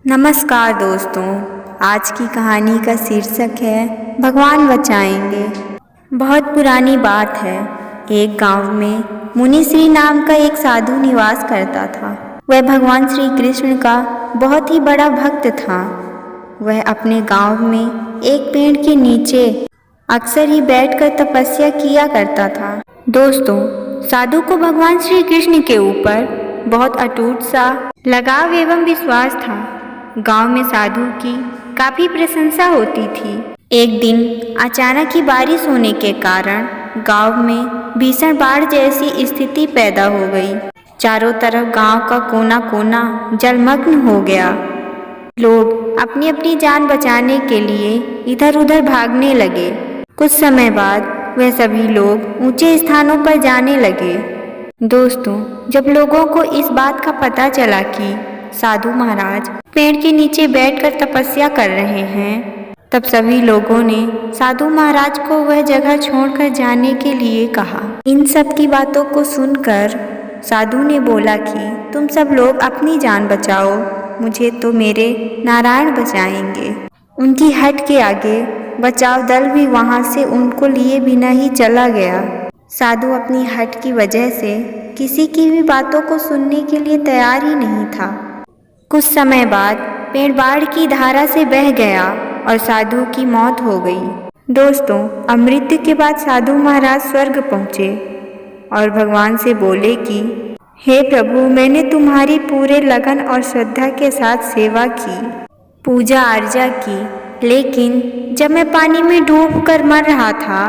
नमस्कार दोस्तों, आज की कहानी का शीर्षक है भगवान बचाएंगे। बहुत पुरानी बात है। एक गांव में मुनि श्री नाम का एक साधु निवास करता था। वह भगवान श्री कृष्ण का बहुत ही बड़ा भक्त था। वह अपने गांव में एक पेड़ के नीचे अक्सर ही बैठकर तपस्या किया करता था। दोस्तों, साधु को भगवान श्री कृष्ण के ऊपर बहुत अटूट सा लगाव एवं विश्वास था। गांव में साधु की काफी प्रशंसा होती थी। एक दिन अचानक ही बारिश होने के कारण गांव में भीषण बाढ़ जैसी स्थिति पैदा हो गई। चारों तरफ गांव का कोना कोना जलमग्न हो गया। लोग अपनी अपनी जान बचाने के लिए इधर उधर भागने लगे। कुछ समय बाद वह सभी लोग ऊंचे स्थानों पर जाने लगे। दोस्तों, जब लोगों को इस बात का पता चला कि साधु महाराज पेड़ के नीचे बैठकर तपस्या कर रहे हैं, तब सभी लोगों ने साधु महाराज को वह जगह छोड़कर जाने के लिए कहा। इन सब की बातों को सुनकर साधु ने बोला कि तुम सब लोग अपनी जान बचाओ, मुझे तो मेरे नारायण बचाएंगे। उनकी हट के आगे बचाव दल भी वहां से उनको लिए बिना ही चला गया। साधु अपनी हट की वजह से किसी की भी बातों को सुनने के लिए तैयार ही नहीं था। कुछ समय बाद पेड़ बाढ़ की धारा से बह गया और साधु की मौत हो गई। दोस्तों, अब मृत्यु के बाद साधु महाराज स्वर्ग पहुँचे और भगवान से बोले कि हे प्रभु, मैंने तुम्हारी पूरे लगन और श्रद्धा के साथ सेवा की, पूजा अर्चा की, लेकिन जब मैं पानी में डूबकर मर रहा था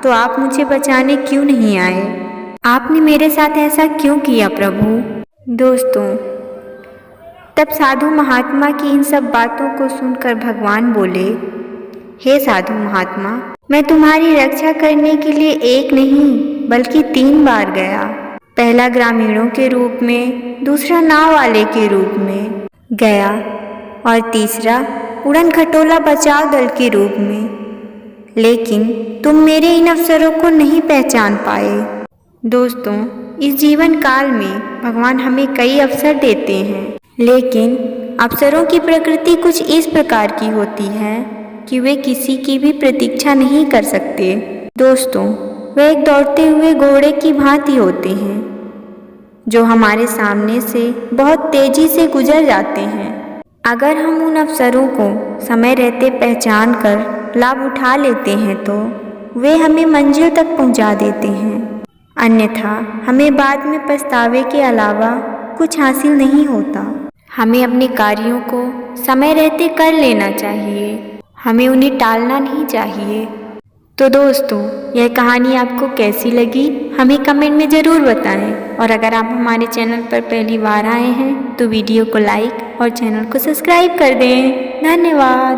तो आप मुझे बचाने क्यों नहीं आए? आपने मेरे साथ ऐसा क्यों किया प्रभु? दोस्तों, तब साधु महात्मा की इन सब बातों को सुनकर भगवान बोले, हे साधु महात्मा, मैं तुम्हारी रक्षा करने के लिए एक नहीं बल्कि 3 बार गया। पहला ग्रामीणों के रूप में, दूसरा नाव वाले के रूप में गया और तीसरा उड़न खटोला बचाव दल के रूप में, लेकिन तुम मेरे इन अवसरों को नहीं पहचान पाए। दोस्तों, इस जीवन काल में भगवान हमें कई अवसर देते हैं, लेकिन अवसरों की प्रकृति कुछ इस प्रकार की होती है कि वे किसी की भी प्रतीक्षा नहीं कर सकते। दोस्तों, वे एक दौड़ते हुए घोड़े की भांति होते हैं जो हमारे सामने से बहुत तेजी से गुजर जाते हैं। अगर हम उन अवसरों को समय रहते पहचान कर लाभ उठा लेते हैं तो वे हमें मंजिल तक पहुंचा देते हैं, अन्यथा हमें बाद में पछतावे के अलावा कुछ हासिल नहीं होता। हमें अपने कार्यों को समय रहते कर लेना चाहिए, हमें उन्हें टालना नहीं चाहिए। तो दोस्तों, यह कहानी आपको कैसी लगी हमें कमेंट में ज़रूर बताएं, और अगर आप हमारे चैनल पर पहली बार आए हैं तो वीडियो को लाइक और चैनल को सब्सक्राइब कर दें। धन्यवाद।